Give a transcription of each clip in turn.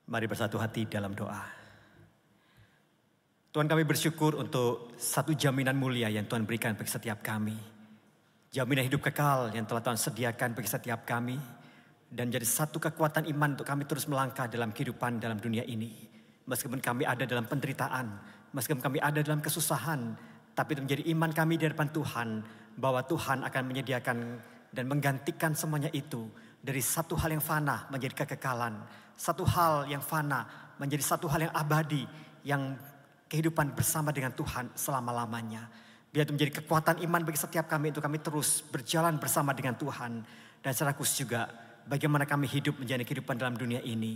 Mari bersatu hati dalam doa. Tuhan, kami bersyukur untuk satu jaminan mulia yang Tuhan berikan bagi setiap kami. Jaminan hidup kekal yang telah Tuhan sediakan bagi setiap kami. Dan jadi satu kekuatan iman untuk kami terus melangkah dalam kehidupan dalam dunia ini. Meskipun kami ada dalam penderitaan, meskipun kami ada dalam kesusahan, tapi itu menjadi iman kami di hadapan Tuhan, bahwa Tuhan akan menyediakan dan menggantikan semuanya itu dari satu hal yang fana menjadi kekekalan, satu hal yang fana menjadi satu hal yang abadi, yang kehidupan bersama dengan Tuhan selama-lamanya. Biar itu menjadi kekuatan iman bagi setiap kami untuk kami terus berjalan bersama dengan Tuhan. Dan secara khusus juga bagaimana kami hidup menjalani kehidupan dalam dunia ini,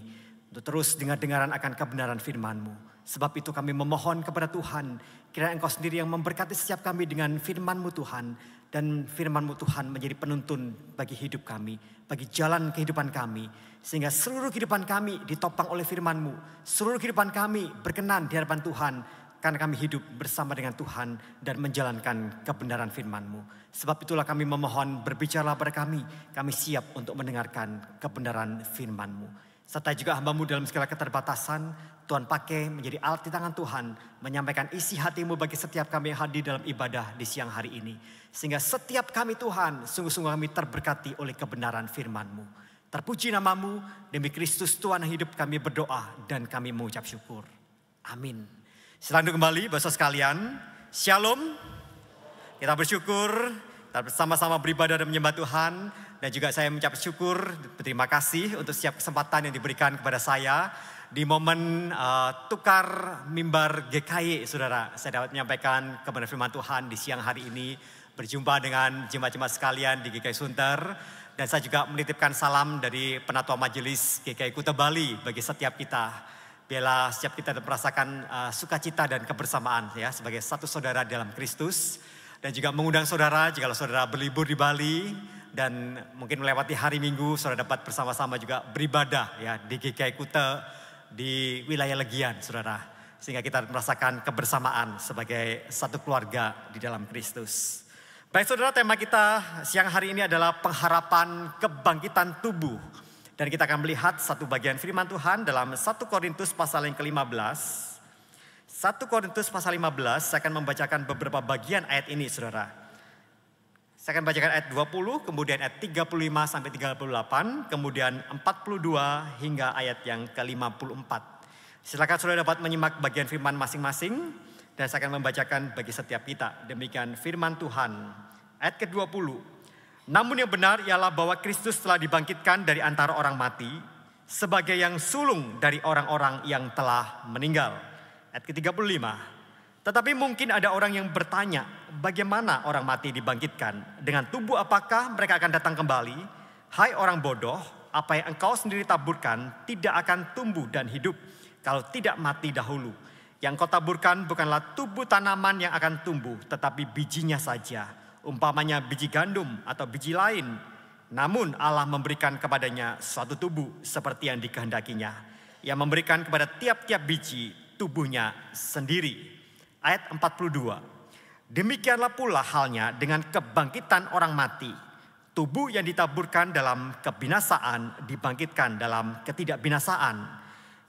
untuk terus dengar-dengaran akan kebenaran firman-Mu. Sebab itu kami memohon kepada Tuhan, kiranya Engkau sendiri yang memberkati setiap kami dengan firman-Mu Tuhan. Dan firman-Mu Tuhan menjadi penuntun bagi hidup kami, bagi jalan kehidupan kami. Sehingga seluruh kehidupan kami ditopang oleh firman-Mu. Seluruh kehidupan kami berkenan di hadapan Tuhan, karena kami hidup bersama dengan Tuhan dan menjalankan kebenaran firman-Mu. Sebab itulah kami memohon, berbicaralah pada kami. Kami siap untuk mendengarkan kebenaran firman-Mu. Serta juga hamba-Mu dalam segala keterbatasan, Tuhan pakai menjadi alat di tangan Tuhan, menyampaikan isi hati-Mu bagi setiap kami yang hadir dalam ibadah di siang hari ini. Sehingga setiap kami Tuhan, sungguh-sungguh kami terberkati oleh kebenaran firman-Mu. Terpuji nama-Mu, demi Kristus Tuhan yang hidup kami berdoa dan kami mengucap syukur. Amin. Silakan kembali Bapak sekalian. Shalom. Kita bersyukur, kita bersama-sama beribadah dan menyembah Tuhan. Dan juga saya mengucap syukur, berterima kasih untuk setiap kesempatan yang diberikan kepada saya. Di momen tukar mimbar GKY, saudara. Saya dapat menyampaikan kebenaran firman Tuhan di siang hari ini. Berjumpa dengan jemaat-jemaat sekalian di GKY Sunter. Dan saya juga menitipkan salam dari Penatua Majelis GKY Kuta Bali bagi setiap kita. Biarlah setiap kita merasakan sukacita dan kebersamaan ya, sebagai satu saudara dalam Kristus. Dan juga mengundang saudara, jika saudara berlibur di Bali dan mungkin melewati hari Minggu, saudara dapat bersama-sama juga beribadah ya di GKY Kuta di wilayah Legian, saudara. Sehingga kita merasakan kebersamaan sebagai satu keluarga di dalam Kristus. Baik saudara, tema kita siang hari ini adalah pengharapan kebangkitan tubuh. Dan kita akan melihat satu bagian firman Tuhan dalam 1 Korintus pasal yang ke-15. 1 Korintus pasal 15, saya akan membacakan beberapa bagian ayat ini saudara. Saya akan bacakan ayat 20, kemudian ayat 35 sampai 38, kemudian 42 hingga ayat yang ke-54. Silakan saudara dapat menyimak bagian firman masing-masing. Dan saya akan membacakan bagi setiap kita. Demikian firman Tuhan. Ayat ke-20. Namun yang benar ialah bahwa Kristus telah dibangkitkan dari antara orang mati, sebagai yang sulung dari orang-orang yang telah meninggal. Ayat ke-35. Tetapi mungkin ada orang yang bertanya, bagaimana orang mati dibangkitkan? Dengan tubuh apakah mereka akan datang kembali? Hai orang bodoh, apa yang engkau sendiri taburkan tidak akan tumbuh dan hidup kalau tidak mati dahulu. Yang kau taburkan bukanlah tubuh tanaman yang akan tumbuh, tetapi bijinya saja. Umpamanya biji gandum atau biji lain. Namun Allah memberikan kepadanya suatu tubuh seperti yang dikehendakinya. Yang memberikan kepada tiap-tiap biji tubuhnya sendiri. Ayat 42. Demikianlah pula halnya dengan kebangkitan orang mati. Tubuh yang ditaburkan dalam kebinasaan dibangkitkan dalam ketidakbinasaan.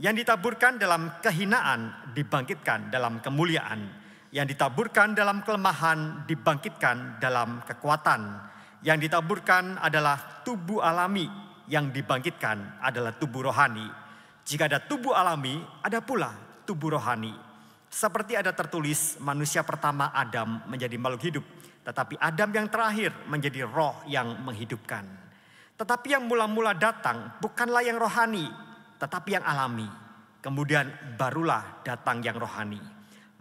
Yang ditaburkan dalam kehinaan dibangkitkan dalam kemuliaan. Yang ditaburkan dalam kelemahan dibangkitkan dalam kekuatan. Yang ditaburkan adalah tubuh alami, yang dibangkitkan adalah tubuh rohani. Jika ada tubuh alami, ada pula tubuh rohani. Seperti ada tertulis, manusia pertama Adam menjadi makhluk hidup. Tetapi Adam yang terakhir menjadi roh yang menghidupkan. Tetapi yang mula-mula datang bukanlah yang rohani, tetapi yang alami. Kemudian barulah datang yang rohani.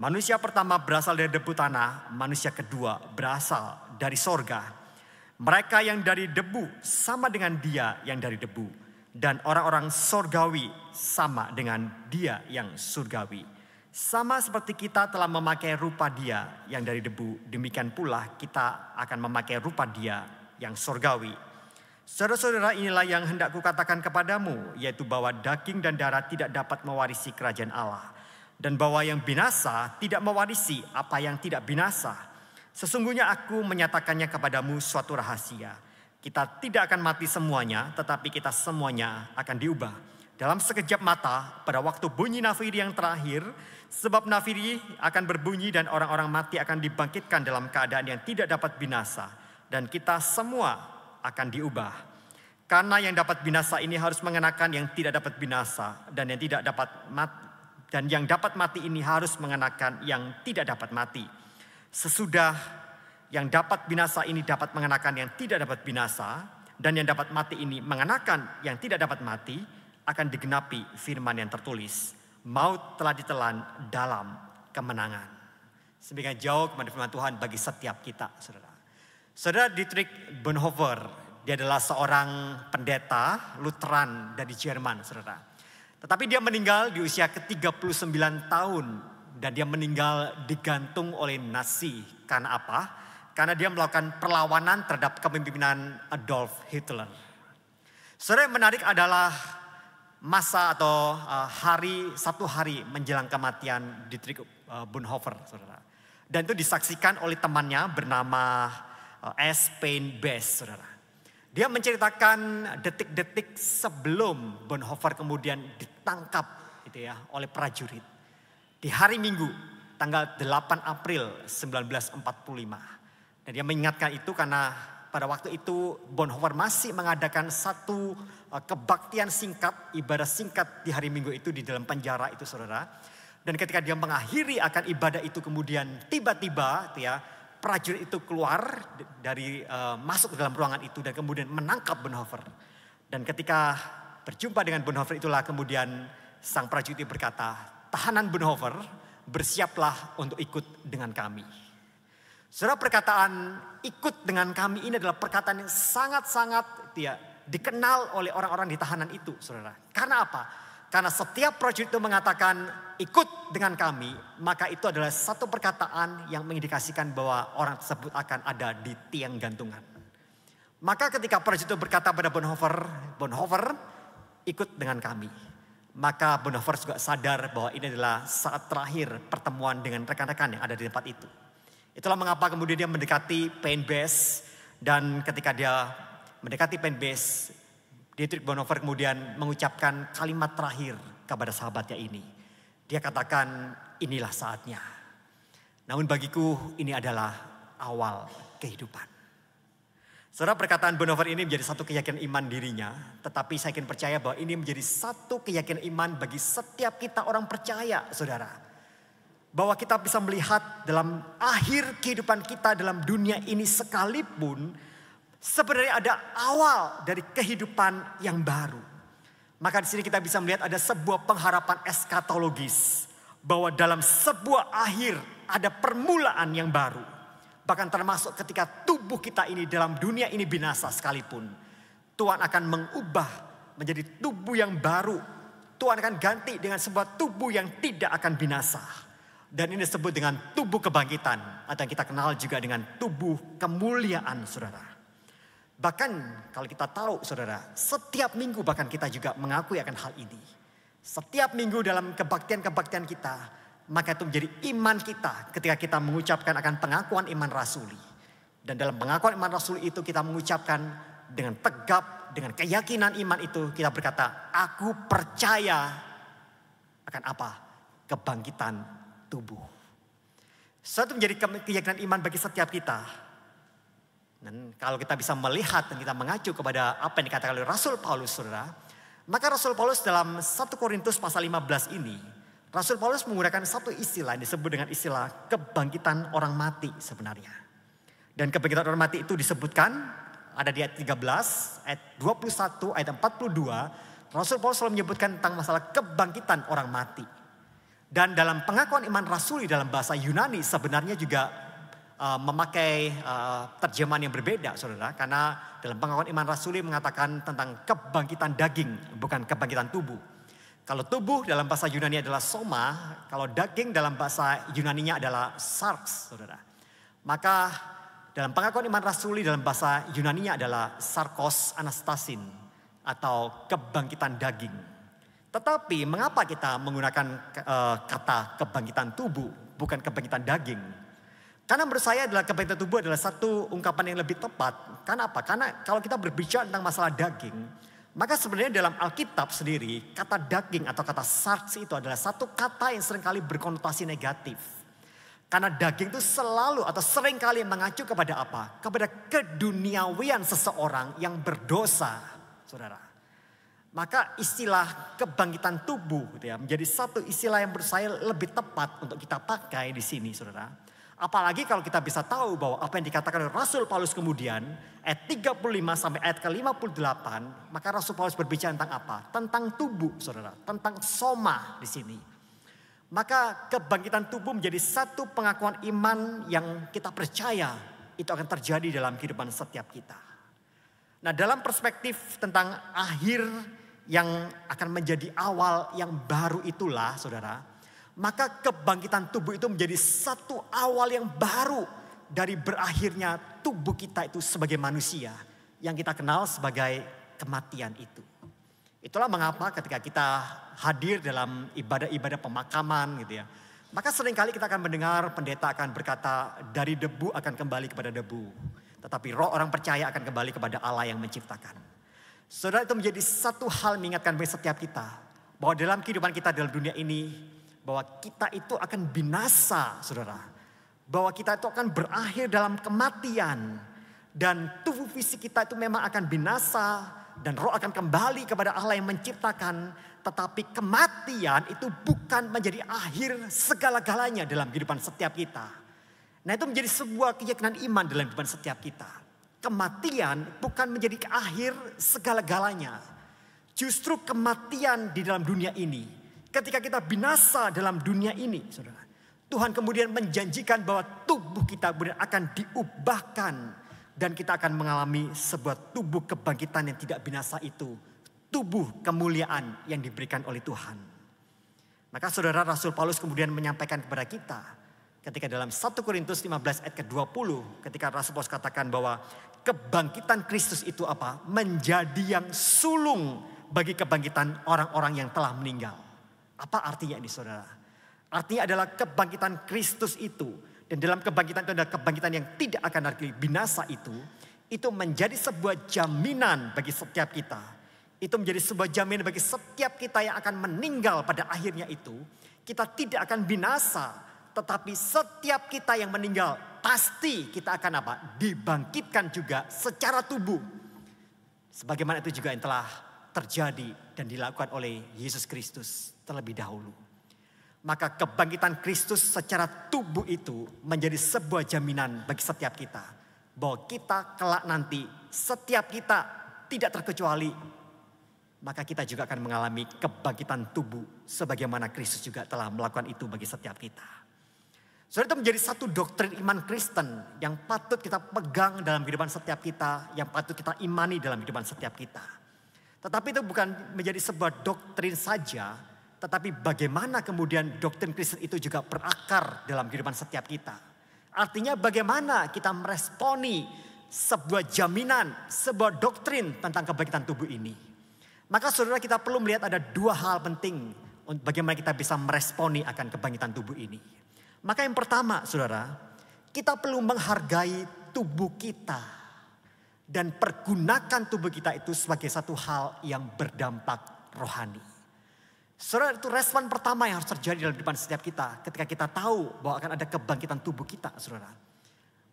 Manusia pertama berasal dari debu tanah, manusia kedua berasal dari sorga. Mereka yang dari debu sama dengan dia yang dari debu. Dan orang-orang sorgawi sama dengan dia yang surgawi. Sama seperti kita telah memakai rupa dia yang dari debu, demikian pula kita akan memakai rupa dia yang sorgawi. Saudara-saudara, inilah yang hendak kukatakan kepadamu, yaitu bahwa daging dan darah tidak dapat mewarisi kerajaan Allah. Dan bahwa yang binasa tidak mewarisi apa yang tidak binasa. Sesungguhnya aku menyatakannya kepadamu suatu rahasia. Kita tidak akan mati semuanya, tetapi kita semuanya akan diubah. dalam sekejap mata pada waktu bunyi nafiri yang terakhir, sebab nafiri akan berbunyi dan orang-orang mati akan dibangkitkan dalam keadaan yang tidak dapat binasa, dan kita semua akan diubah. Karena yang dapat binasa ini harus mengenakan yang tidak dapat binasa, dan yang dapat mati ini harus mengenakan yang tidak dapat mati. Sesudah yang dapat binasa ini dapat mengenakan yang tidak dapat binasa, dan yang dapat mati ini mengenakan yang tidak dapat mati, akan digenapi firman yang tertulis, maut telah ditelan dalam kemenangan. Semakin jauh kepada firman Tuhan bagi setiap kita, saudara. Saudara Dietrich Bonhoeffer, dia adalah seorang pendeta Lutheran dari Jerman, saudara. Tetapi dia meninggal di usia ke-39 tahun, dan dia meninggal digantung oleh Nazi. Karena apa? Karena dia melakukan perlawanan terhadap kepemimpinan Adolf Hitler. Saudara, yang menarik adalah masa atau satu hari menjelang kematian Dietrich Bonhoeffer, saudara. Dan itu disaksikan oleh temannya bernama S. Paine Best, saudara. Dia menceritakan detik-detik sebelum Bonhoeffer kemudian ditangkap gitu ya, oleh prajurit. Di hari Minggu, tanggal 8 April 1945. Dan dia mengingatkan itu karena pada waktu itu Bonhoeffer masih mengadakan satu kebaktian singkat, ibadah singkat di hari Minggu itu di dalam penjara itu, saudara. Dan ketika dia mengakhiri akan ibadah itu, kemudian tiba-tiba ya, prajurit itu keluar dari masuk ke dalam ruangan itu dan kemudian menangkap Bonhoeffer. Dan ketika berjumpa dengan Bonhoeffer itulah kemudian sang prajurit itu berkata, "Tahanan Bonhoeffer, bersiaplah untuk ikut dengan kami." Saudara, perkataan ikut dengan kami ini adalah perkataan yang sangat-sangat dikenal oleh orang-orang di tahanan itu, saudara. Karena apa? Karena setiap prajurit itu mengatakan ikut dengan kami, maka itu adalah satu perkataan yang mengindikasikan bahwa orang tersebut akan ada di tiang gantungan. Maka ketika prajurit itu berkata pada Bonhoeffer ikut dengan kami. Maka Bonhoeffer juga sadar bahwa ini adalah saat terakhir pertemuan dengan rekan-rekan yang ada di tempat itu. Itulah mengapa kemudian dia mendekati Paine Best, dan ketika dia mendekati Paine Best, Dietrich Bonhoeffer kemudian mengucapkan kalimat terakhir kepada sahabatnya ini. Dia katakan, "Inilah saatnya. Namun bagiku ini adalah awal kehidupan." Saudara, perkataan Bonhoeffer ini menjadi satu keyakinan iman dirinya, tetapi saya ingin percaya bahwa ini menjadi satu keyakinan iman bagi setiap kita orang percaya, saudara. Bahwa kita bisa melihat dalam akhir kehidupan kita dalam dunia ini sekalipun, sebenarnya ada awal dari kehidupan yang baru. Maka di sini kita bisa melihat ada sebuah pengharapan eskatologis. Bahwa dalam sebuah akhir ada permulaan yang baru. Bahkan termasuk ketika tubuh kita ini dalam dunia ini binasa sekalipun, Tuhan akan mengubah menjadi tubuh yang baru. Tuhan akan ganti dengan sebuah tubuh yang tidak akan binasa. Dan ini disebut dengan tubuh kebangkitan, atau yang kita kenal juga dengan tubuh kemuliaan, saudara. Bahkan kalau kita tahu, saudara, setiap minggu bahkan kita juga mengakui akan hal ini. Setiap minggu dalam kebaktian-kebaktian kita, maka itu menjadi iman kita ketika kita mengucapkan akan pengakuan iman rasuli. Dan dalam pengakuan iman rasuli itu kita mengucapkan dengan tegap, dengan keyakinan iman itu kita berkata, "Aku percaya akan apa? Kebangkitan tubuh." Suatu menjadi keyakinan iman bagi setiap kita. Dan kalau kita bisa melihat dan kita mengacu kepada apa yang dikatakan oleh Rasul Paulus, saudara, maka Rasul Paulus dalam 1 Korintus pasal 15 ini, Rasul Paulus menggunakan satu istilah yang disebut dengan istilah kebangkitan orang mati sebenarnya. Dan kebangkitan orang mati itu disebutkan ada di ayat 13, ayat 21, ayat 42. Rasul Paulus selalu menyebutkan tentang masalah kebangkitan orang mati. Dan dalam pengakuan iman rasuli dalam bahasa Yunani sebenarnya juga memakai terjemahan yang berbeda, saudara. Karena dalam pengakuan iman rasuli mengatakan tentang kebangkitan daging, bukan kebangkitan tubuh. Kalau tubuh dalam bahasa Yunani adalah soma, kalau daging dalam bahasa Yunaninya adalah sarx, saudara. Maka dalam pengakuan iman rasuli dalam bahasa Yunaninya adalah sarkos anastasin, atau kebangkitan daging. Tetapi mengapa kita menggunakan kata kebangkitan tubuh, bukan kebangkitan daging? Karena menurut saya adalah kebangkitan tubuh adalah satu ungkapan yang lebih tepat. Karena apa? Karena kalau kita berbicara tentang masalah daging, Maka sebenarnya dalam Alkitab sendiri, kata daging atau kata sarx itu adalah satu kata yang seringkali berkonotasi negatif. Karena daging itu selalu atau seringkali mengacu kepada apa? Kepada keduniawian seseorang yang berdosa, saudara. Maka istilah kebangkitan tubuh gitu ya, menjadi satu istilah yang menurut saya lebih tepat untuk kita pakai di sini, saudara. Apalagi kalau kita bisa tahu bahwa apa yang dikatakan oleh Rasul Paulus kemudian ayat 35 sampai ayat ke-58, maka Rasul Paulus berbicara tentang apa? Tentang tubuh, saudara, tentang soma di sini. Maka kebangkitan tubuh menjadi satu pengakuan iman yang kita percaya itu akan terjadi dalam kehidupan setiap kita. Nah, dalam perspektif tentang akhir yang akan menjadi awal yang baru itulah, saudara, maka kebangkitan tubuh itu menjadi satu awal yang baru dari berakhirnya tubuh kita itu sebagai manusia yang kita kenal sebagai kematian itu. Itulah mengapa ketika kita hadir dalam ibadah-ibadah pemakaman gitu ya, maka seringkali kita akan mendengar pendeta akan berkata dari debu akan kembali kepada debu, tetapi roh orang percaya akan kembali kepada Allah yang menciptakan. Saudara, itu menjadi satu hal mengingatkan bagi setiap kita bahwa dalam kehidupan kita dalam dunia ini, bahwa kita itu akan binasa, saudara. Bahwa kita itu akan berakhir dalam kematian. Dan tubuh fisik kita itu memang akan binasa. Dan roh akan kembali kepada Allah yang menciptakan. Tetapi kematian itu bukan menjadi akhir segala-galanya dalam kehidupan setiap kita. Nah, itu menjadi sebuah keyakinan iman dalam kehidupan setiap kita. Kematian bukan menjadi akhir segala-galanya. Justru kematian di dalam dunia ini, ketika kita binasa dalam dunia ini, saudara, Tuhan kemudian menjanjikan bahwa tubuh kita kemudian akan diubahkan. Dan kita akan mengalami sebuah tubuh kebangkitan yang tidak binasa itu. Tubuh kemuliaan yang diberikan oleh Tuhan. Maka saudara, Rasul Paulus kemudian menyampaikan kepada kita. Ketika dalam 1 Korintus 15 ayat ke-20. Ketika Rasul Paulus katakan bahwa kebangkitan Kristus itu apa? Menjadi yang sulung bagi kebangkitan orang-orang yang telah meninggal. Apa artinya ini, saudara? Artinya adalah kebangkitan Kristus itu. Dan dalam kebangkitan itu adalah kebangkitan yang tidak akan lagi binasa itu. Itu menjadi sebuah jaminan bagi setiap kita. Itu menjadi sebuah jaminan bagi setiap kita yang akan meninggal pada akhirnya itu. Kita tidak akan binasa. Tetapi setiap kita yang meninggal pasti kita akan apa? Dibangkitkan juga secara tubuh. Sebagaimana itu juga yang telah terjadi dan dilakukan oleh Yesus Kristus terlebih dahulu. Maka kebangkitan Kristus secara tubuh itu menjadi sebuah jaminan bagi setiap kita. Bahwa kita kelak nanti, setiap kita tidak terkecuali, maka kita juga akan mengalami kebangkitan tubuh sebagaimana Kristus juga telah melakukan itu bagi setiap kita. Saudara, itu menjadi satu doktrin iman Kristen yang patut kita pegang dalam kehidupan setiap kita, yang patut kita imani dalam kehidupan setiap kita. Tetapi itu bukan menjadi sebuah doktrin saja, tetapi bagaimana kemudian doktrin Kristen itu juga berakar dalam kehidupan setiap kita. Artinya bagaimana kita meresponi sebuah jaminan, sebuah doktrin tentang kebangkitan tubuh ini. Maka saudara, kita perlu melihat ada dua hal penting bagaimana kita bisa meresponi akan kebangkitan tubuh ini. Maka yang pertama, saudara, kita perlu menghargai tubuh kita. Dan pergunakan tubuh kita itu sebagai satu hal yang berdampak rohani. Saudara, itu respon pertama yang harus terjadi dalam kehidupan setiap kita. Ketika kita tahu bahwa akan ada kebangkitan tubuh kita, saudara.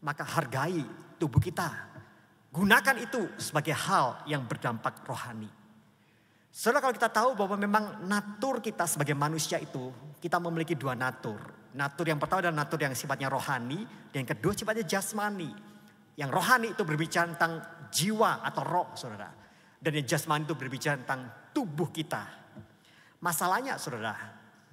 Maka hargai tubuh kita. Gunakan itu sebagai hal yang berdampak rohani. Saudara, kalau kita tahu bahwa memang natur kita sebagai manusia itu, kita memiliki dua natur. Natur yang pertama adalah natur yang sifatnya rohani, dan yang kedua sifatnya jasmani. Yang rohani itu berbicara tentang jiwa atau roh, saudara. Dan yang jasmani itu berbicara tentang tubuh kita. Masalahnya, saudara,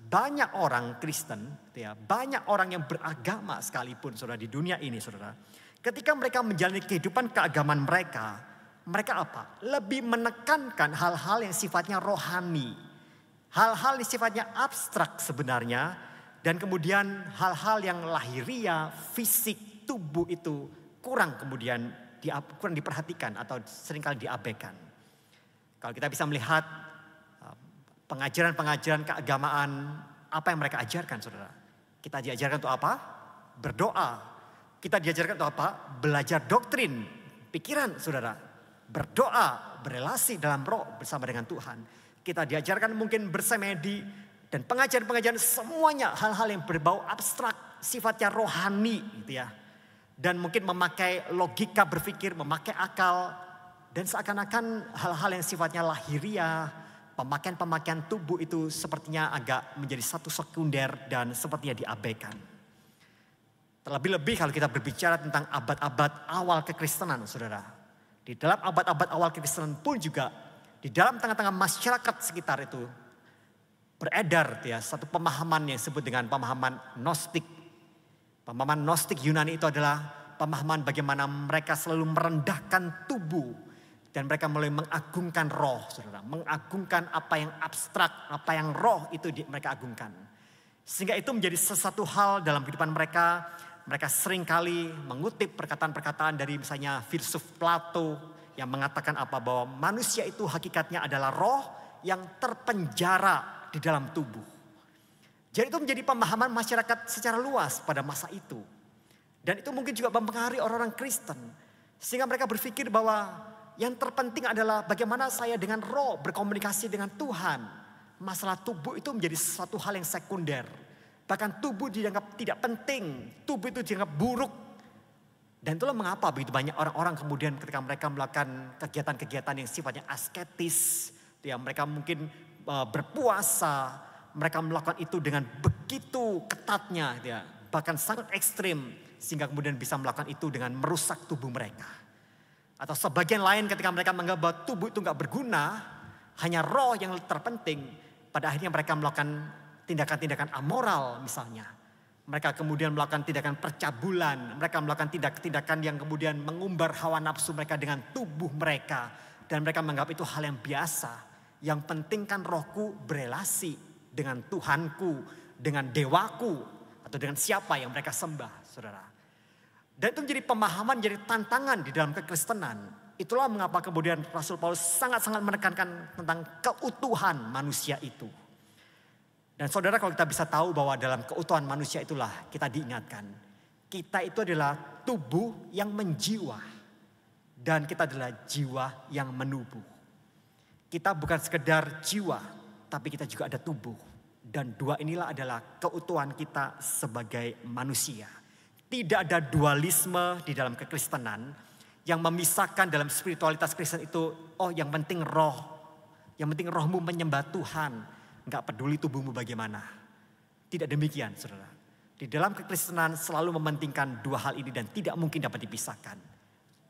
banyak orang Kristen, ya, banyak orang yang beragama sekalipun, saudara, di dunia ini, saudara. Ketika mereka menjalani kehidupan keagamaan mereka apa? Lebih menekankan hal-hal yang sifatnya rohani. Hal-hal yang sifatnya abstrak sebenarnya. Dan kemudian hal-hal yang lahiria, fisik, tubuh itu kurang kemudian kurang diperhatikan atau seringkali diabaikan. Kalau kita bisa melihat pengajaran-pengajaran keagamaan, apa yang mereka ajarkan, saudara? Kita diajarkan untuk apa? Berdoa. Kita diajarkan untuk apa? Belajar doktrin, pikiran, saudara. berdoa, berelasi dalam roh bersama dengan Tuhan. Kita diajarkan mungkin bersemedi dan pengajaran-pengajaran semuanya hal-hal yang berbau abstrak, sifatnya rohani gitu ya. Dan mungkin memakai logika berpikir, memakai akal. Dan seakan-akan hal-hal yang sifatnya lahiriah, pemakaian-pemakaian tubuh itu sepertinya agak menjadi satu sekunder dan sepertinya diabaikan. Terlebih-lebih kalau kita berbicara tentang abad-abad awal kekristenan, saudara. Di dalam abad-abad awal kekristenan pun juga, di dalam tengah-tengah masyarakat sekitar itu, beredar ya, satu pemahaman yang disebut dengan pemahaman Gnostik. Pemahaman Gnostik Yunani itu adalah pemahaman bagaimana mereka selalu merendahkan tubuh. Dan mereka mulai mengagungkan roh, saudara. Mengagungkan apa yang abstrak, apa yang roh itu mereka agungkan. Sehingga itu menjadi sesuatu hal dalam kehidupan mereka. Mereka seringkali mengutip perkataan-perkataan dari misalnya filsuf Plato. Yang mengatakan apa? Bahwa manusia itu hakikatnya adalah roh yang terpenjara di dalam tubuh. Jadi itu menjadi pemahaman masyarakat secara luas pada masa itu. Dan itu mungkin juga mempengaruhi orang-orang Kristen. Sehingga mereka berpikir bahwa yang terpenting adalah bagaimana saya dengan roh berkomunikasi dengan Tuhan. Masalah tubuh itu menjadi sesuatu hal yang sekunder. Bahkan tubuh dianggap tidak penting. Tubuh itu dianggap buruk. Dan itulah mengapa begitu banyak orang-orang kemudian ketika mereka melakukan kegiatan-kegiatan yang sifatnya asketis. Ya, mereka mungkin berpuasa. Mereka melakukan itu dengan begitu ketatnya. Ya, bahkan sangat ekstrim. Sehingga kemudian bisa melakukan itu dengan merusak tubuh mereka. Atau sebagian lain ketika mereka menganggap bahwa tubuh itu gak berguna, hanya roh yang terpenting, pada akhirnya mereka melakukan tindakan-tindakan amoral misalnya. Mereka kemudian melakukan tindakan percabulan, mereka melakukan tindakan yang kemudian mengumbar hawa nafsu mereka dengan tubuh mereka. Dan mereka menganggap itu hal yang biasa. Yang penting kan rohku berelasi dengan Tuhanku, dengan dewaku, atau dengan siapa yang mereka sembah, saudara. Dan itu menjadi pemahaman, jadi tantangan di dalam kekristenan. Itulah mengapa kemudian Rasul Paulus sangat-sangat menekankan tentang keutuhan manusia itu. Dan saudara, kalau kita bisa tahu bahwa dalam keutuhan manusia itulah kita diingatkan. Kita itu adalah tubuh yang menjiwa. Dan kita adalah jiwa yang menubuh. Kita bukan sekedar jiwa, tapi kita juga ada tubuh. Dan dua inilah adalah keutuhan kita sebagai manusia. Tidak ada dualisme di dalam kekristenan yang memisahkan dalam spiritualitas Kristen itu, oh yang penting roh, yang penting rohmu menyembah Tuhan, nggak peduli tubuhmu bagaimana. Tidak demikian, saudara. Di dalam kekristenan selalu mementingkan dua hal ini dan tidak mungkin dapat dipisahkan.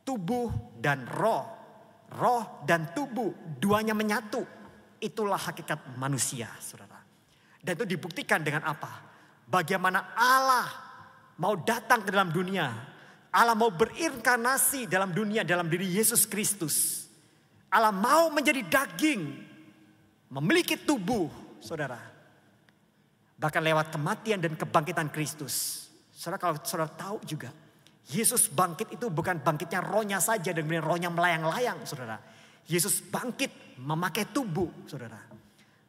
Tubuh dan roh, roh dan tubuh, duanya menyatu. Itulah hakikat manusia, saudara. Dan itu dibuktikan dengan apa? Bagaimana Allah mau datang ke dalam dunia. Allah mau berinkarnasi dalam dunia dalam diri Yesus Kristus. Allah mau menjadi daging. Memiliki tubuh, saudara. Bahkan lewat kematian dan kebangkitan Kristus. Saudara, kalau saudara tahu juga. Yesus bangkit itu bukan bangkitnya rohnya saja dan kemudian rohnya melayang-layang, saudara. Yesus bangkit memakai tubuh, saudara.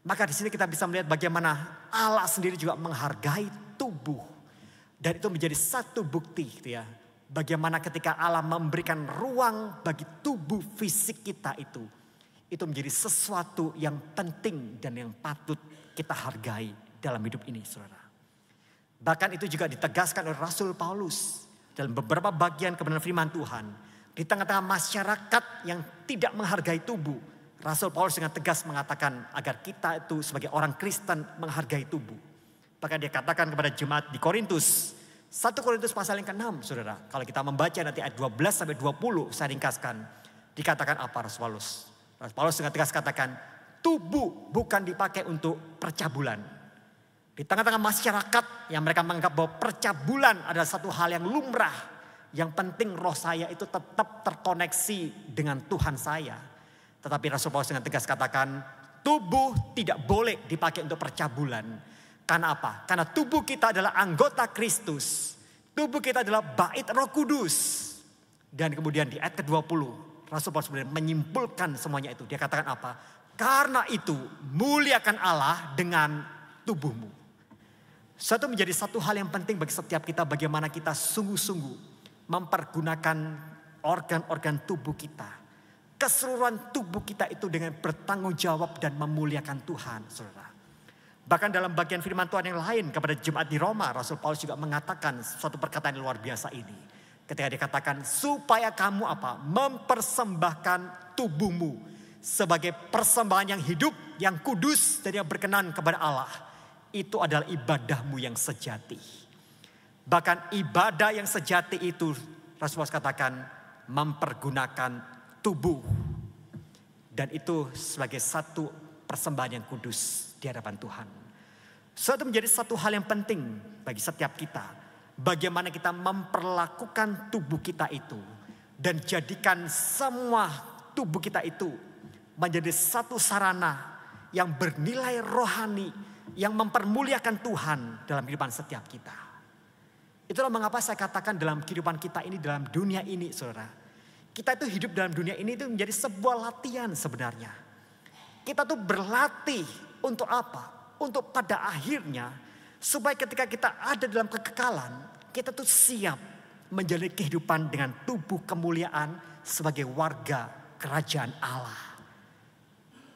Maka di sini kita bisa melihat bagaimana Allah sendiri juga menghargai tubuh. Dan itu menjadi satu bukti gitu ya. Bagaimana ketika Allah memberikan ruang bagi tubuh fisik kita itu. Itu menjadi sesuatu yang penting dan yang patut kita hargai dalam hidup ini, saudara. Bahkan itu juga ditegaskan oleh Rasul Paulus. Dalam beberapa bagian kebenaran firman Tuhan. Di tengah-tengah masyarakat yang tidak menghargai tubuh. Rasul Paulus dengan tegas mengatakan agar kita itu sebagai orang Kristen menghargai tubuh. Bahkan dia katakan kepada jemaat di Korintus. 1 Korintus pasal yang ke-6, saudara. Kalau kita membaca nanti ayat 12 sampai 20, saya ringkaskan. Dikatakan apa Rasul Paulus? Rasul Paulus dengan tegas katakan, tubuh bukan dipakai untuk percabulan. Di tengah-tengah masyarakat yang mereka menganggap bahwa percabulan adalah satu hal yang lumrah. Yang penting roh saya itu tetap terkoneksi dengan Tuhan saya. Tetapi Rasul Paulus dengan tegas katakan, tubuh tidak boleh dipakai untuk percabulan. Karena apa? Karena tubuh kita adalah anggota Kristus. Tubuh kita adalah bait Roh Kudus. Dan kemudian di ayat ke-20, Rasul Paulus menyimpulkan semuanya itu. Dia katakan apa? Karena itu muliakan Allah dengan tubuhmu. Satu menjadi satu hal yang penting bagi setiap kita, bagaimana kita sungguh-sungguh mempergunakan organ-organ tubuh kita. keseluruhan tubuh kita itu dengan bertanggung jawab dan memuliakan Tuhan, saudara. Bahkan dalam bagian firman Tuhan yang lain kepada jemaat di Roma, Rasul Paulus juga mengatakan suatu perkataan yang luar biasa ini. Ketika dikatakan supaya kamu apa? Mempersembahkan tubuhmu sebagai persembahan yang hidup, yang kudus dan yang berkenan kepada Allah. Itu adalah ibadahmu yang sejati. Bahkan ibadah yang sejati itu Rasul Paulus katakan mempergunakan tubuh. Dan itu sebagai satu persembahan yang kudus di hadapan Tuhan. Suatu menjadi satu hal yang penting bagi setiap kita. Bagaimana kita memperlakukan tubuh kita itu. Dan jadikan semua tubuh kita itu menjadi satu sarana yang bernilai rohani. Yang mempermuliakan Tuhan dalam kehidupan setiap kita. Itulah mengapa saya katakan dalam kehidupan kita ini, dalam dunia ini saudara. Kita itu hidup dalam dunia ini itu menjadi sebuah latihan sebenarnya. Kita tuh berlatih untuk apa? Untuk pada akhirnya supaya ketika kita ada dalam kekekalan, kita tuh siap menjalani kehidupan dengan tubuh kemuliaan sebagai warga kerajaan Allah.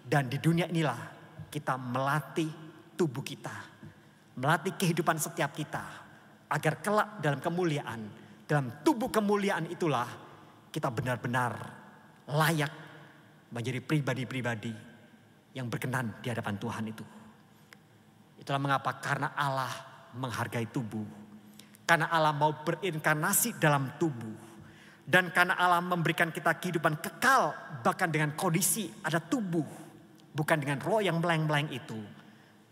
Dan di dunia inilah kita melatih tubuh kita, melatih kehidupan setiap kita agar kelak dalam kemuliaan, dalam tubuh kemuliaan itulah kita benar-benar layak menjadi pribadi-pribadi yang berkenan di hadapan Tuhan itu. Itulah mengapa karena Allah menghargai tubuh. Karena Allah mau berinkarnasi dalam tubuh. Dan karena Allah memberikan kita kehidupan kekal bahkan dengan kondisi ada tubuh. Bukan dengan roh yang melayang-melayang itu.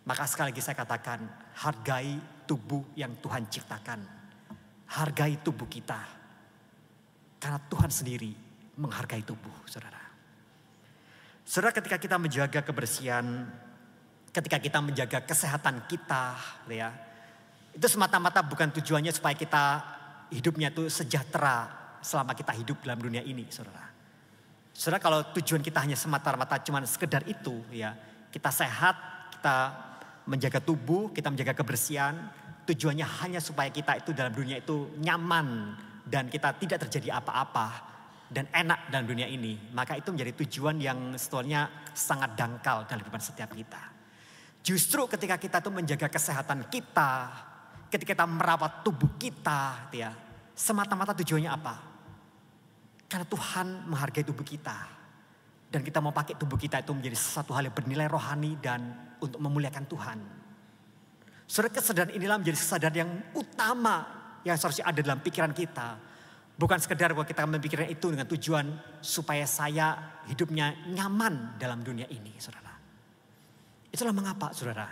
Maka sekali lagi saya katakan hargai tubuh yang Tuhan ciptakan. Hargai tubuh kita. Karena Tuhan sendiri menghargai tubuh, saudara. Saudara, ketika kita menjaga kebersihan, ketika kita menjaga kesehatan kita, ya, itu semata-mata bukan tujuannya supaya kita hidupnya itu sejahtera selama kita hidup dalam dunia ini, saudara. Saudara, kalau tujuan kita hanya semata-mata cuma sekedar itu, ya, kita sehat, kita menjaga tubuh, kita menjaga kebersihan, tujuannya hanya supaya kita itu dalam dunia itu nyaman. Dan kita tidak terjadi apa-apa dan enak dalam dunia ini. Maka itu menjadi tujuan yang sebetulnya sangat dangkal dalam kehidupan setiap kita. Justru ketika kita tuh menjaga kesehatan kita, ketika kita merawat tubuh kita, ya, semata-mata tujuannya apa? Karena Tuhan menghargai tubuh kita. Dan kita mau pakai tubuh kita itu menjadi sesuatu hal yang bernilai rohani dan untuk memuliakan Tuhan. Saudara, kesadaran inilah menjadi kesadaran yang utama yang seharusnya ada dalam pikiran kita. Bukan sekedar bahwa kita memikirkan itu dengan tujuan supaya saya hidupnya nyaman dalam dunia ini, saudara. Itulah mengapa, saudara,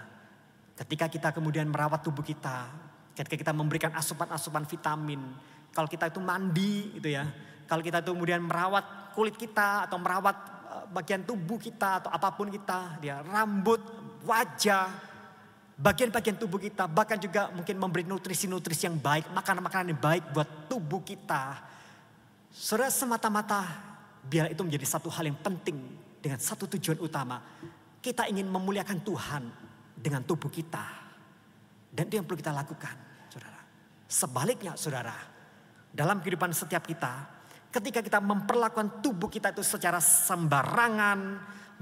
ketika kita kemudian merawat tubuh kita, ketika kita memberikan asupan-asupan vitamin, kalau kita itu mandi gitu ya, kalau kita itu kemudian merawat kulit kita atau merawat bagian tubuh kita atau apapun kita, dia rambut, wajah, bagian-bagian tubuh kita, bahkan juga mungkin memberi nutrisi-nutrisi yang baik, makanan-makanan yang baik buat tubuh kita. Saudara, semata-mata biar itu menjadi satu hal yang penting dengan satu tujuan utama. Kita ingin memuliakan Tuhan dengan tubuh kita. Dan itu yang perlu kita lakukan, saudara. Sebaliknya, saudara, dalam kehidupan setiap kita, ketika kita memperlakukan tubuh kita itu secara sembarangan,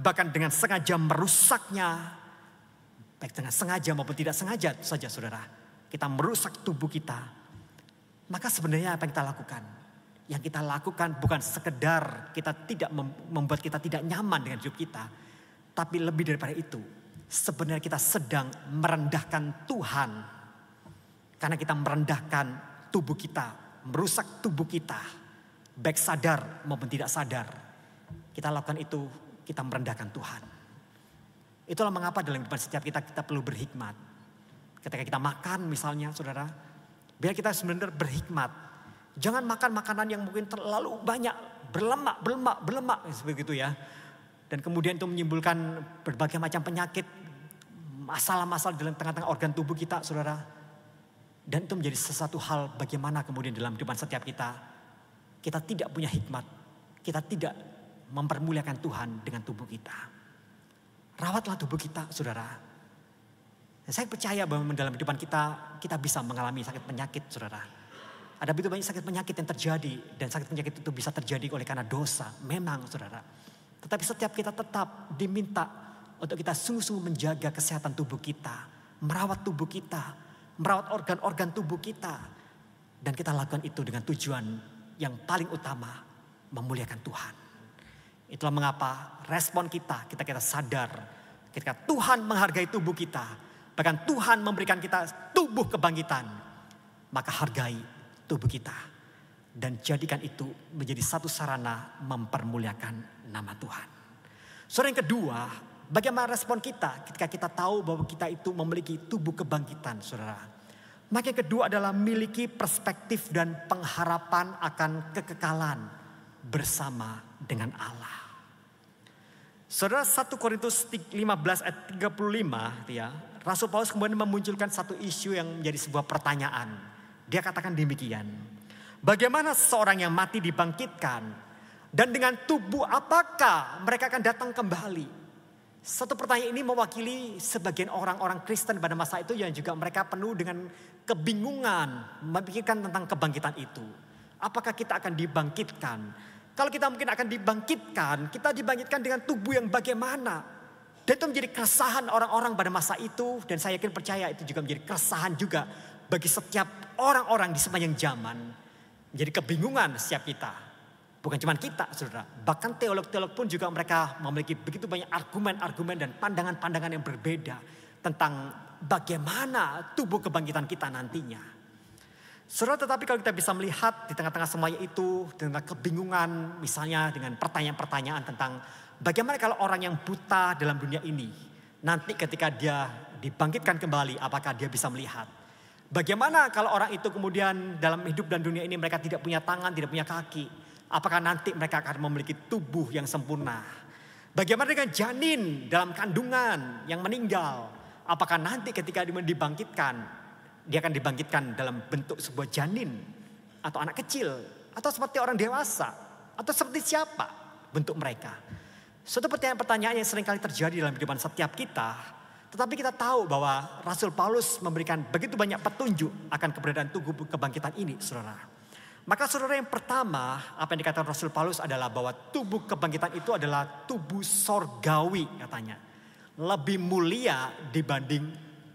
bahkan dengan sengaja merusaknya, baik dengan sengaja maupun tidak sengaja saja, saudara, kita merusak tubuh kita. Maka sebenarnya apa yang kita lakukan? Yang kita lakukan bukan sekedar kita tidak membuat kita tidak nyaman dengan hidup kita. Tapi lebih daripada itu, sebenarnya kita sedang merendahkan Tuhan. Karena kita merendahkan tubuh kita, merusak tubuh kita. Baik sadar maupun tidak sadar. Kita lakukan itu, kita merendahkan Tuhan. Itulah mengapa dalam kehidupan setiap kita perlu berhikmat. Ketika kita makan misalnya, saudara, biar kita sebenarnya berhikmat. Jangan makan makanan yang mungkin terlalu banyak, berlemak, seperti itu ya. Dan kemudian itu menimbulkan berbagai macam penyakit, masalah-masalah dalam tengah-tengah organ tubuh kita, saudara. Dan itu menjadi sesuatu hal bagaimana kemudian dalam kehidupan setiap kita tidak punya hikmat, kita tidak mempermuliakan Tuhan dengan tubuh kita. Rawatlah tubuh kita, saudara. Dan saya percaya bahwa dalam kehidupan kita bisa mengalami sakit penyakit, saudara. Ada begitu banyak sakit penyakit yang terjadi. Dan sakit penyakit itu bisa terjadi oleh karena dosa. Memang saudara. Tetapi setiap kita tetap diminta untuk kita sungguh-sungguh menjaga kesehatan tubuh kita. Merawat tubuh kita. Merawat organ-organ tubuh kita. Dan kita lakukan itu dengan tujuan yang paling utama. Memuliakan Tuhan. Itulah mengapa respon kita sadar. Ketika Tuhan menghargai tubuh kita. Bahkan Tuhan memberikan kita tubuh kebangkitan. Maka hargai tubuh kita. Dan jadikan itu menjadi satu sarana mempermuliakan nama Tuhan. Saudara, yang kedua, bagaimana respon kita ketika kita tahu bahwa kita itu memiliki tubuh kebangkitan, saudara. Maka yang kedua adalah memiliki perspektif dan pengharapan akan kekekalan bersama dengan Allah. Saudara, 1 Korintus 15 ayat 35, ya, Rasul Paulus kemudian memunculkan satu isu yang menjadi sebuah pertanyaan. Dia katakan demikian. Bagaimana seseorang yang mati dibangkitkan? Dan dengan tubuh apakah mereka akan datang kembali? Satu pertanyaan ini mewakili sebagian orang-orang Kristen pada masa itu yang juga mereka penuh dengan kebingungan memikirkan tentang kebangkitan itu. Apakah kita akan dibangkitkan? Kalau kita mungkin akan dibangkitkan, kita dibangkitkan dengan tubuh yang bagaimana? Dan itu menjadi keresahan orang-orang pada masa itu. Dan saya yakin percaya itu juga menjadi keresahan juga bagi setiap orang-orang di sepanjang zaman. Menjadi kebingungan setiap kita. Bukan cuma kita, saudara. Bahkan teolog-teolog pun juga mereka memiliki begitu banyak argumen-argumen dan pandangan-pandangan yang berbeda. Tentang bagaimana tubuh kebangkitan kita nantinya. Saudara, tetapi kalau kita bisa melihat di tengah-tengah semuanya itu. Dengan kebingungan misalnya dengan pertanyaan-pertanyaan tentang bagaimana kalau orang yang buta dalam dunia ini. Nanti ketika dia dibangkitkan kembali, apakah dia bisa melihat? Bagaimana kalau orang itu kemudian dalam hidup dan dunia ini mereka tidak punya tangan, tidak punya kaki. Apakah nanti mereka akan memiliki tubuh yang sempurna? Bagaimana dengan janin dalam kandungan yang meninggal? Apakah nanti ketika dia dibangkitkan, dia akan dibangkitkan dalam bentuk sebuah janin? Atau anak kecil? Atau seperti orang dewasa? Atau seperti siapa bentuk mereka? Suatu pertanyaan-pertanyaan yang seringkali terjadi dalam kehidupan setiap kita. Tetapi kita tahu bahwa Rasul Paulus memberikan begitu banyak petunjuk akan keberadaan tubuh kebangkitan ini, saudara. Maka saudara, yang pertama, apa yang dikatakan Rasul Paulus adalah bahwa tubuh kebangkitan itu adalah tubuh sorgawi, katanya. Lebih mulia dibanding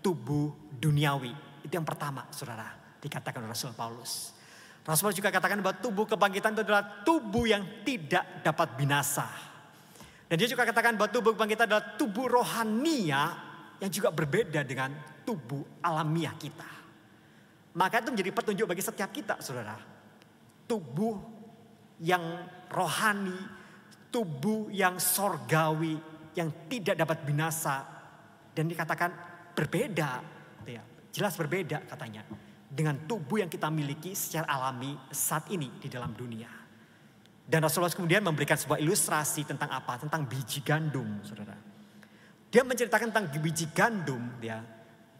tubuh duniawi. Itu yang pertama, saudara, dikatakan Rasul Paulus. Rasul Paulus juga katakan bahwa tubuh kebangkitan itu adalah tubuh yang tidak dapat binasa. Dan dia juga katakan bahwa tubuh kebangkitan adalah tubuh rohania yang juga berbeda dengan tubuh alamiah kita. Maka itu menjadi petunjuk bagi setiap kita, saudara. Tubuh yang rohani, tubuh yang sorgawi, yang tidak dapat binasa. Dan dikatakan berbeda, jelas berbeda katanya. Dengan tubuh yang kita miliki secara alami saat ini di dalam dunia. Dan Rasulullah kemudian memberikan sebuah ilustrasi tentang apa? Tentang biji gandum, saudara. Dia menceritakan tentang biji gandum, ya.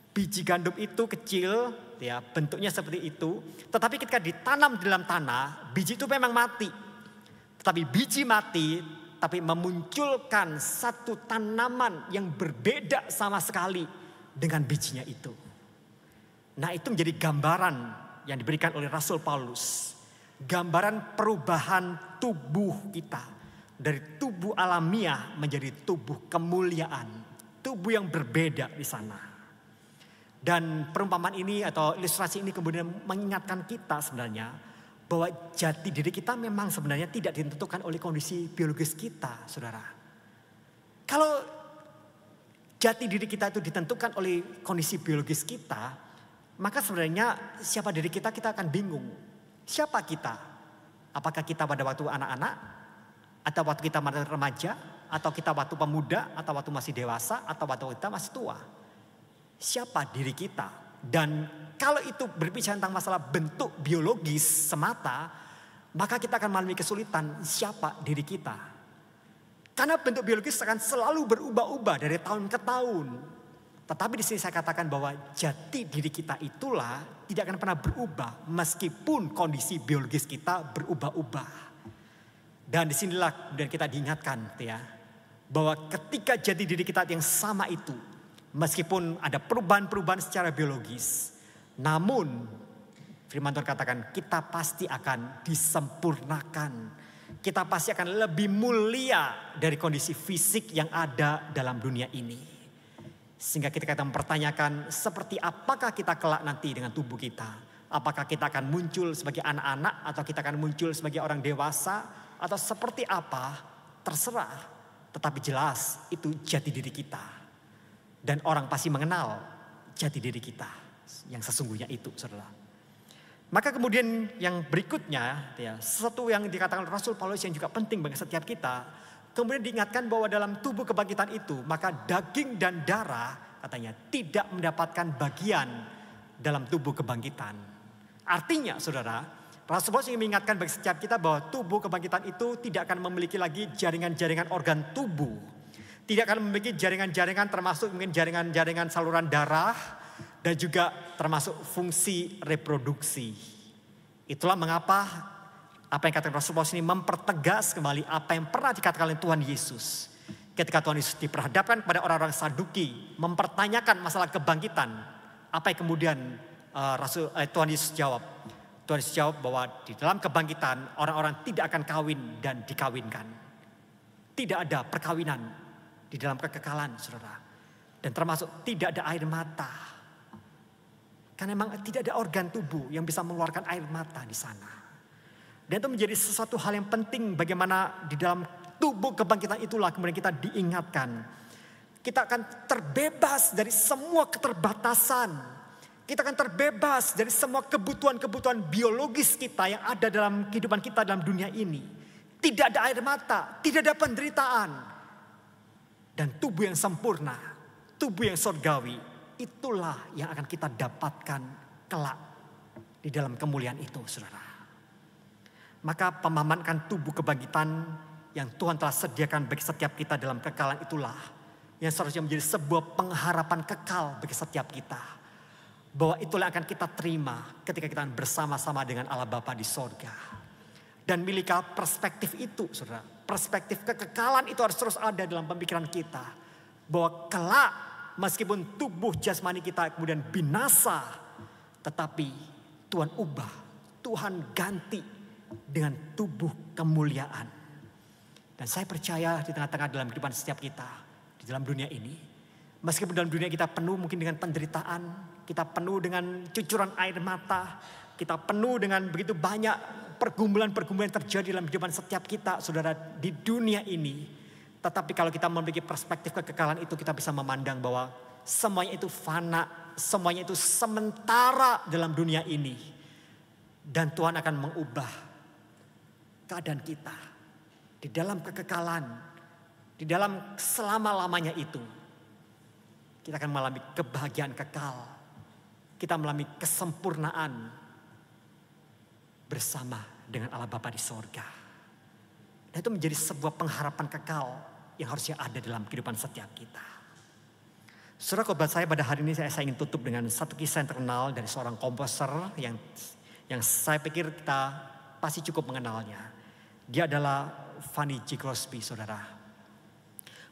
Biji gandum itu kecil, ya, bentuknya seperti itu. Tetapi ketika ditanam di dalam tanah, biji itu memang mati. Tetapi biji mati, tapi memunculkan satu tanaman yang berbeda sama sekali dengan bijinya itu. Nah, itu menjadi gambaran yang diberikan oleh Rasul Paulus. Gambaran perubahan tubuh kita. Dari tubuh alamiah menjadi tubuh kemuliaan. Tubuh yang berbeda di sana. Dan perumpamaan ini atau ilustrasi ini kemudian mengingatkan kita sebenarnya. Bahwa jati diri kita memang sebenarnya tidak ditentukan oleh kondisi biologis kita, saudara. Kalau jati diri kita itu ditentukan oleh kondisi biologis kita. Maka sebenarnya siapa diri kita, kita akan bingung. Siapa kita? Apakah kita pada waktu anak-anak? Atau waktu kita masih remaja, atau kita waktu pemuda, atau waktu masih dewasa, atau waktu kita masih tua. Siapa diri kita? Dan kalau itu berbicara tentang masalah bentuk biologis semata, maka kita akan mengalami kesulitan siapa diri kita. Karena bentuk biologis akan selalu berubah-ubah dari tahun ke tahun. Tetapi di sini saya katakan bahwa jati diri kita itulah tidak akan pernah berubah meskipun kondisi biologis kita berubah-ubah. Dan disinilah kemudian kita diingatkan, ya, bahwa ketika jati diri kita yang sama itu, meskipun ada perubahan-perubahan secara biologis, namun Firman Tuhan katakan kita pasti akan disempurnakan. Kita pasti akan lebih mulia dari kondisi fisik yang ada dalam dunia ini. Sehingga kita mempertanyakan seperti apakah kita kelak nanti dengan tubuh kita. Apakah kita akan muncul sebagai anak-anak atau kita akan muncul sebagai orang dewasa. Atau seperti apa terserah. Tetapi jelas itu jati diri kita. Dan orang pasti mengenal jati diri kita. Yang sesungguhnya itu saudara. Maka kemudian yang berikutnya, sesuatu yang dikatakan Rasul Paulus yang juga penting bagi setiap kita. Kemudian diingatkan bahwa dalam tubuh kebangkitan itu, maka daging dan darah katanya tidak mendapatkan bagian dalam tubuh kebangkitan. Artinya saudara, Rasul Paulus ingin mengingatkan bagi setiap kita bahwa tubuh kebangkitan itu tidak akan memiliki lagi jaringan-jaringan organ tubuh. Tidak akan memiliki jaringan-jaringan termasuk mungkin jaringan-jaringan saluran darah. Dan juga termasuk fungsi reproduksi. Itulah mengapa apa yang katakan Rasul Paulus ini mempertegas kembali apa yang pernah dikatakan oleh Tuhan Yesus. Ketika Tuhan Yesus diperhadapkan kepada orang-orang Saduki, mempertanyakan masalah kebangkitan. Apa yang kemudian Tuhan Yesus jawab? Tuhan Yesus jawab bahwa di dalam kebangkitan orang-orang tidak akan kawin dan dikawinkan. Tidak ada perkawinan di dalam kekekalan saudara. Dan termasuk tidak ada air mata. Karena memang tidak ada organ tubuh yang bisa mengeluarkan air mata di sana. Dan itu menjadi sesuatu hal yang penting bagaimana di dalam tubuh kebangkitan itulah kemudian kita diingatkan. Kita akan terbebas dari semua keterbatasan. Kita akan terbebas dari semua kebutuhan-kebutuhan biologis kita yang ada dalam kehidupan kita dalam dunia ini. Tidak ada air mata, tidak ada penderitaan. Dan tubuh yang sempurna, tubuh yang surgawi. Itulah yang akan kita dapatkan kelak di dalam kemuliaan itu saudara. Maka pemahaman tubuh kebangkitan yang Tuhan telah sediakan bagi setiap kita dalam kekekalan itulah. Yang seharusnya menjadi sebuah pengharapan kekal bagi setiap kita. Bahwa itulah akan kita terima ketika kita bersama-sama dengan Allah Bapa di sorga. Dan miliki perspektif itu saudara. Perspektif kekekalan itu harus terus ada dalam pemikiran kita. Bahwa kelak meskipun tubuh jasmani kita kemudian binasa, tetapi Tuhan ubah, Tuhan ganti dengan tubuh kemuliaan. Dan saya percaya di tengah-tengah dalam kehidupan setiap kita, di dalam dunia ini, meskipun dalam dunia kita penuh mungkin dengan penderitaan, kita penuh dengan cucuran air mata, kita penuh dengan begitu banyak pergumulan-pergumulan yang terjadi dalam kehidupan setiap kita, saudara, di dunia ini. Tetapi kalau kita memiliki perspektif kekekalan itu, kita bisa memandang bahwa semuanya itu fana, semuanya itu sementara dalam dunia ini. Dan Tuhan akan mengubah keadaan kita di dalam kekekalan, di dalam selama-lamanya itu. Kita akan mengalami kebahagiaan kekal. Kita mengalami kesempurnaan bersama dengan Allah Bapa di sorga. Dan itu menjadi sebuah pengharapan kekal yang harusnya ada dalam kehidupan setiap kita. Saudara, khotbah saya pada hari ini saya ingin tutup dengan satu kisah yang terkenal dari seorang komposer yang saya pikir kita pasti cukup mengenalnya. Dia adalah Fanny J. Crosby, saudara.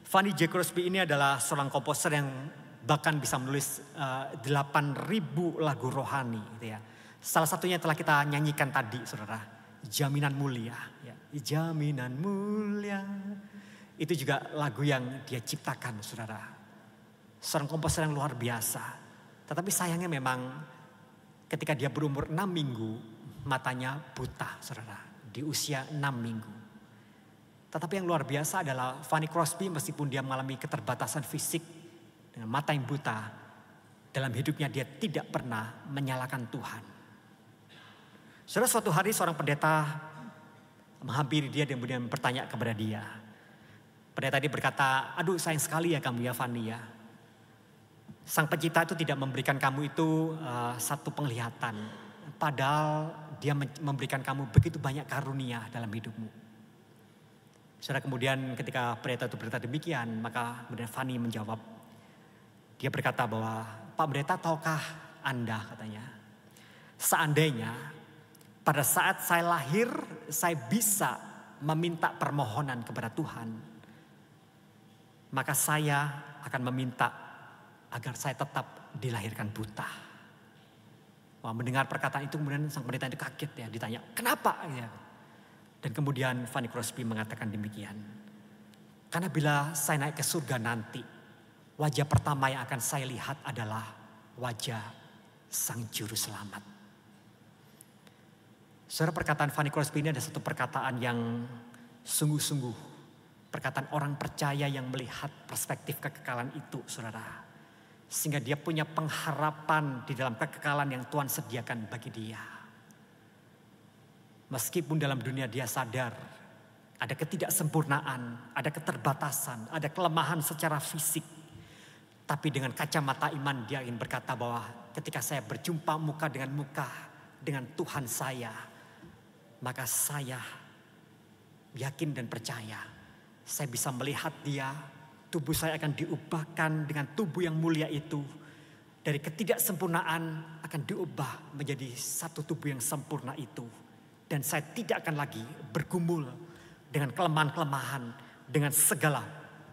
Fanny J. Crosby ini adalah seorang komposer yang bahkan bisa menulis 8.000 lagu rohani. Gitu ya. Salah satunya telah kita nyanyikan tadi, saudara. Jaminan Mulia. Ya. Jaminan Mulia. Itu juga lagu yang dia ciptakan, saudara. Seorang komposer yang luar biasa. Tetapi sayangnya memang ketika dia berumur 6 minggu, matanya buta, saudara. Di usia 6 minggu. Tetapi yang luar biasa adalah Fanny Crosby meskipun dia mengalami keterbatasan fisik dengan mata yang buta, dalam hidupnya dia tidak pernah menyalahkan Tuhan. Saudara, suatu hari seorang pendeta menghampiri dia dan kemudian bertanya kepada dia. Pendeta dia berkata, aduh sayang sekali ya kamu ya Fanny ya. Sang pencipta itu tidak memberikan kamu itu satu penglihatan. Padahal dia memberikan kamu begitu banyak karunia dalam hidupmu. Saudara, kemudian ketika pendeta itu berkata demikian, maka kemudian Fanny menjawab. Dia berkata bahwa, Pak Pendeta, tahukah Anda katanya, seandainya pada saat saya lahir saya bisa meminta permohonan kepada Tuhan, maka saya akan meminta agar saya tetap dilahirkan buta. Wah, mendengar perkataan itu kemudian sang pendeta itu kaget ya, ditanya, kenapa? Ya. Dan kemudian Fanny Crosby mengatakan demikian. Karena bila saya naik ke surga nanti, wajah pertama yang akan saya lihat adalah wajah Sang Juru Selamat. Saudara, perkataan Fanny Crosby ini ada satu perkataan yang sungguh-sungguh. Perkataan orang percaya yang melihat perspektif kekekalan itu, saudara. Sehingga dia punya pengharapan di dalam kekekalan yang Tuhan sediakan bagi dia. Meskipun dalam dunia dia sadar ada ketidaksempurnaan, ada keterbatasan, ada kelemahan secara fisik. Tapi dengan kacamata iman dia ingin berkata bahwa ketika saya berjumpa muka dengan Tuhan saya, maka saya yakin dan percaya saya bisa melihat dia. Tubuh saya akan diubahkan dengan tubuh yang mulia itu. Dari ketidaksempurnaan akan diubah menjadi satu tubuh yang sempurna itu. Dan saya tidak akan lagi bergumul dengan kelemahan-kelemahan, dengan segala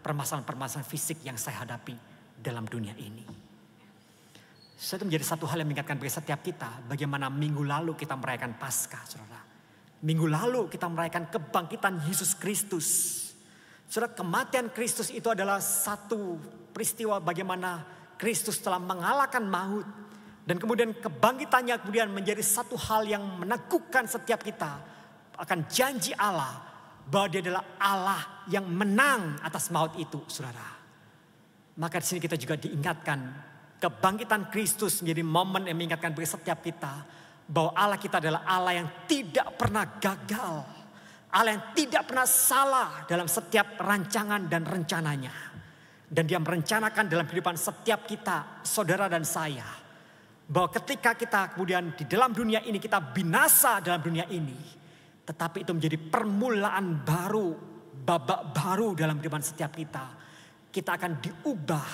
permasalahan-permasalahan fisik yang saya hadapi dalam dunia ini. Itu menjadi satu hal yang mengingatkan bagi setiap kita, bagaimana minggu lalu kita merayakan Paskah, saudara. Minggu lalu kita merayakan kebangkitan Yesus Kristus. Saudara, kematian Kristus itu adalah satu peristiwa bagaimana Kristus telah mengalahkan maut. Dan kemudian kebangkitannya kemudian menjadi satu hal yang meneguhkan setiap kita akan janji Allah bahwa dia adalah Allah yang menang atas maut itu, saudara. Maka di sini kita juga diingatkan kebangkitan Kristus menjadi momen yang mengingatkan bagi setiap kita bahwa Allah kita adalah Allah yang tidak pernah gagal. Allah yang tidak pernah salah dalam setiap rancangan dan rencananya. Dan dia merencanakan dalam kehidupan setiap kita, saudara dan saya. Bahwa ketika kita kemudian di dalam dunia ini kita binasa dalam dunia ini. Tetapi itu menjadi permulaan baru, babak baru dalam kehidupan setiap kita. Kita akan diubah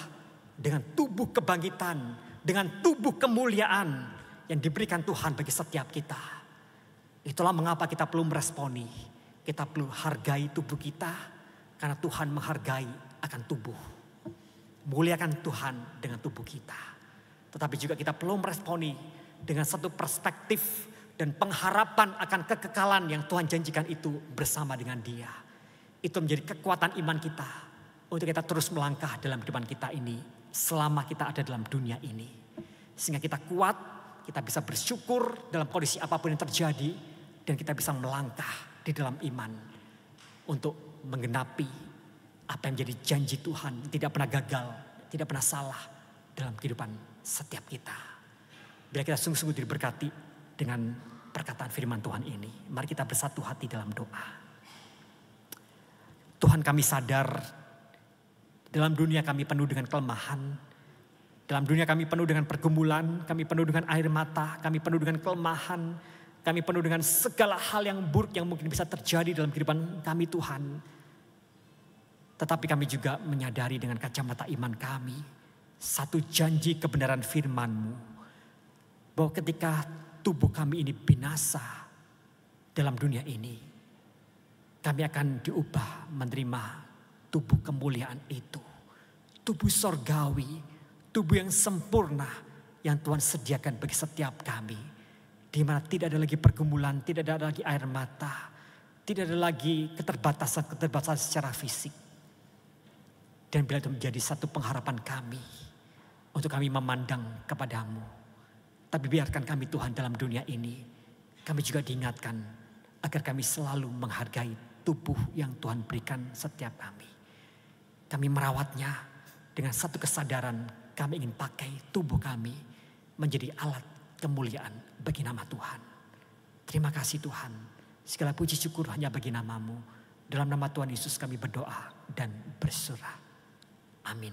dengan tubuh kebangkitan, dengan tubuh kemuliaan yang diberikan Tuhan bagi setiap kita. Itulah mengapa kita perlu meresponi. Kita perlu hargai tubuh kita karena Tuhan menghargai akan tubuh. Muliakan Tuhan dengan tubuh kita. Tetapi juga kita perlu meresponi dengan satu perspektif dan pengharapan akan kekekalan yang Tuhan janjikan itu bersama dengan Dia. Itu menjadi kekuatan iman kita untuk kita terus melangkah dalam kehidupan kita ini selama kita ada dalam dunia ini. Sehingga kita kuat, kita bisa bersyukur dalam kondisi apapun yang terjadi dan kita bisa melangkah di dalam iman untuk menggenapi apa yang menjadi janji Tuhan, tidak pernah gagal, tidak pernah salah dalam kehidupan setiap kita. Bila kita sungguh-sungguh diberkati dengan perkataan firman Tuhan ini, mari kita bersatu hati dalam doa. Tuhan, kami sadar dalam dunia kami penuh dengan kelemahan, dalam dunia kami penuh dengan pergumulan, kami penuh dengan air mata, kami penuh dengan kelemahan. Kami penuh dengan segala hal yang buruk yang mungkin bisa terjadi dalam kehidupan kami, Tuhan. Tetapi kami juga menyadari dengan kacamata iman kami, satu janji kebenaran firman-Mu, bahwa ketika tubuh kami ini binasa dalam dunia ini, kami akan diubah menerima tubuh kemuliaan itu. Tubuh sorgawi, tubuh yang sempurna yang Tuhan sediakan bagi setiap kami. Di mana tidak ada lagi pergumulan, tidak ada lagi air mata, tidak ada lagi keterbatasan secara fisik. Dan bila itu menjadi satu pengharapan kami untuk kami memandang kepadamu. Tapi biarkan kami Tuhan dalam dunia ini, kami juga diingatkan agar kami selalu menghargai tubuh yang Tuhan berikan setiap kami. Kami merawatnya dengan satu kesadaran kami ingin pakai tubuh kami menjadi alat kemuliaan bagi nama Tuhan. Terima kasih Tuhan. Segala puji syukur hanya bagi nama-Mu. Dalam nama Tuhan Yesus kami berdoa dan berserah. Amin.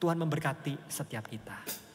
Tuhan memberkati setiap kita.